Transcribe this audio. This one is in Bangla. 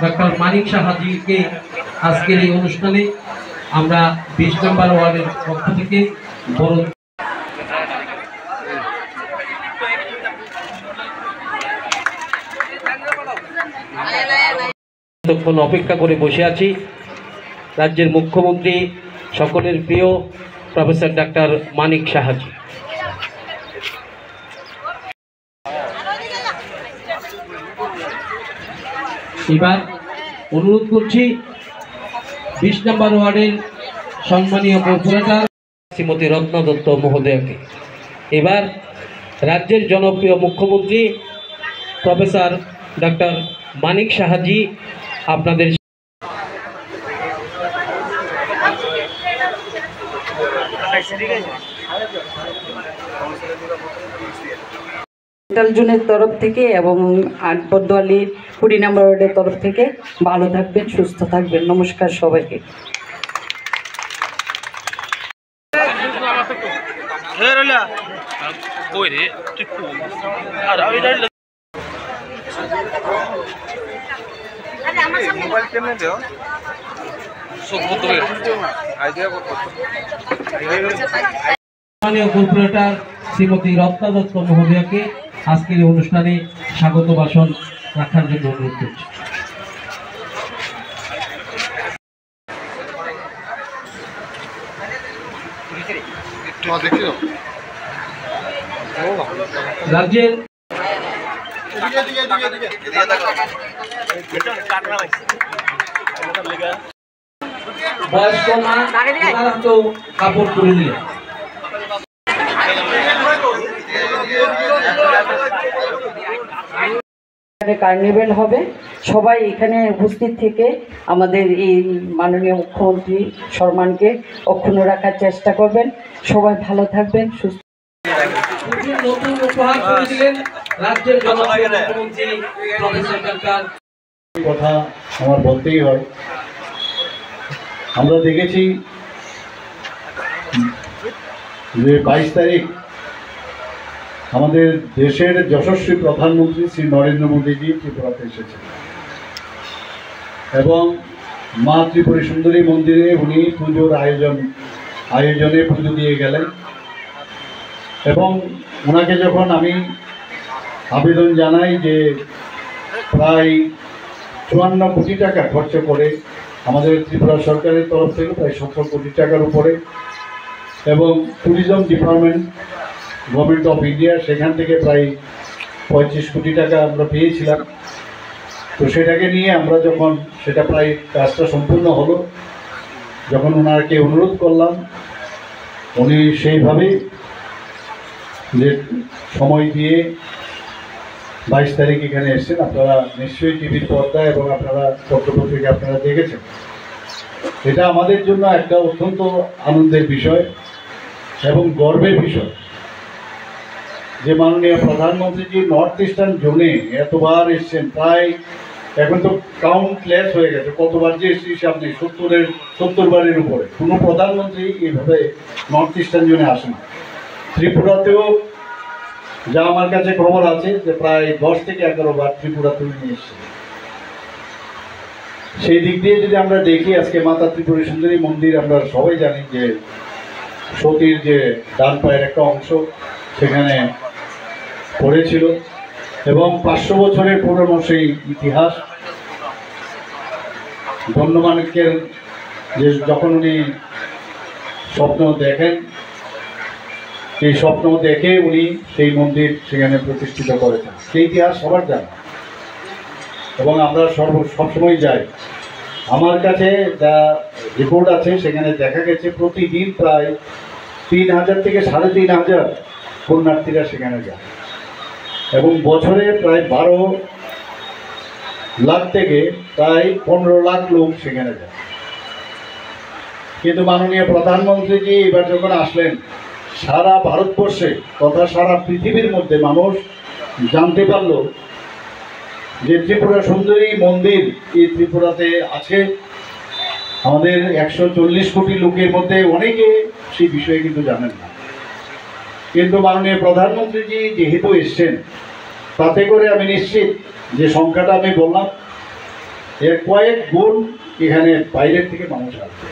ডক্টর মানিক সাহাজিকে আজকের এই অনুষ্ঠানে আমরা 20 নম্বর ওয়ার্ডের পক্ষ থেকে বরণ তখন অপেক্ষা করে বসে আছি। রাজ্যের মুখ্যমন্ত্রী সকলের প্রিয় প্রফেসর ডক্টর মানিক সাহাজি। এবার অনুরোধ করছি 20 নম্বর ওয়ার্ডের সম্মানীয় কর্পোরেটর শ্রীমতী রত্না দত্ত মহোদয়কে। এবার রাজ্যের জনপ্রিয় মুখ্যমন্ত্রী প্রফেসর ডক্টর মানিক সাহাজি আপনাদের জোনের তরফ থেকে এবং বর্দোয়ালির 20 নম্বর ওয়ার্ডের তরফ থেকে ভালো থাকবেন, সুস্থ থাকবেন। নমস্কার সবাইকে। সম্মানীয় কর্পোরেটর শ্রীমতী রত্না দত্ত মহোদয়কে আজকের এই অনুষ্ঠানে স্বাগত ভাষণ রাখার জন্য অনুরোধ করছি। রাজ্যের বয়স্ক মা কাপড় তুলে দিলেন। কার্নিভেল হবে, সবাই এখানে উপস্থিত থেকে আমাদের এই মাননীয় মুখ্যমন্ত্রী সম্মানকে অক্ষুণ্ণ রাখার চেষ্টা করবেন। সবাই ভালো থাকবেন, সুস্থ। নতুন উপহার করে দিলেন রাজ্যের জনপ্রিয় মুখ্যমন্ত্রী প্রফেসর ডক্টর। কথা আমার বলতেই হয়, আমরা দেখেছি যে 22 তারিখ আমাদের দেশের যশস্বী প্রধানমন্ত্রী শ্রী নরেন্দ্র মোদীজি ত্রিপুরাতে এসেছেন এবং মা ত্রিপুরা সুন্দরী মন্দিরে উনি পুজোর আয়োজনে পুজো দিয়ে গেলেন এবং ওনাকে যখন আমি আবেদন জানাই যে প্রায় 54 কোটি টাকা খরচ করে আমাদের ত্রিপুরা সরকারের তরফ থেকে প্রায় 17 কোটি টাকার উপরে এবং tourism department government of India সেখান থেকে প্রায় 25 কোটি টাকা আমরা পেয়েছিলাম। তো সেটাকে নিয়ে আমরা যখন সেটা প্রায় কাজটা সম্পূর্ণ হলো, যখন ওনাকে অনুরোধ করলাম উনি সেইভাবেই যে সময় দিয়ে 22 তারিখ এখানে এসেছেন। আপনারা নিশ্চয়ই টিভির পর্দায় এবং আপনারা পত্রপত্রিকা আপনারা দেখেছেন। এটা আমাদের জন্য একটা অত্যন্ত আনন্দের বিষয় এবং গর্বের বিষয় যে মাননীয় প্রধানমন্ত্রীজি নর্থ ইস্টার্ন জোনে এতবার এসছেন, প্রায় এখন তো কাউন্টলেস হয়ে গেছে কতবার যে এসছি হিসাব নেই, 70 বারের উপরে। কোনো প্রধানমন্ত্রী এইভাবে নর্থ ইস্টার্ন জোনে আসেন। ত্রিপুরাতেও যা আমার কাছে খবর আছে যে প্রায় 10 থেকে 11 বার ত্রিপুরাতে নিয়ে এসছে। সেই দিক দিয়ে যদি আমরা দেখি, আজকে মাতা ত্রিপুরা সুন্দরী মন্দির আমরা সবাই জানি যে সতীর যে ডান পায়ের একটা অংশ সেখানে পড়েছিল এবং 500 বছরের পুরনো সেই ইতিহাস। গণ্যমাণিক্যের যে যখন উনি স্বপ্ন দেখেন, সেই স্বপ্ন দেখে উনি সেই মন্দির সেখানে প্রতিষ্ঠিত করেছেন, সেই ইতিহাস সবার জানা এবং আমরা সবসময় যাই। আমার কাছে যা রিপোর্ট আছে সেখানে দেখা গেছে প্রতিদিন প্রায় 3000 থেকে 3500 পুণ্যার্থীরা সেখানে যায় এবং বছরে প্রায় 12 লাখ থেকে প্রায় 15 লাখ লোক সেখানে যায়। কিন্তু মাননীয় প্রধানমন্ত্রীজি এবার যখন আসলেন, সারা ভারতবর্ষে তথা সারা পৃথিবীর মধ্যে মানুষ জানতে পারল যে ত্রিপুরা সুন্দরী মন্দির এই ত্রিপুরাতে আছে। আমাদের 140 কোটি লোকের মধ্যে অনেকে সেই বিষয়ে কিন্তু জানেন না, কিন্তু মাননীয় প্রধানমন্ত্রীজি যেহেতু এসছেন তাতে করে আমি নিশ্চিত যে সংখ্যাটা আমি বললাম এর কয়েক গুণ এখানে বাইরের থেকে মানুষ আসবে।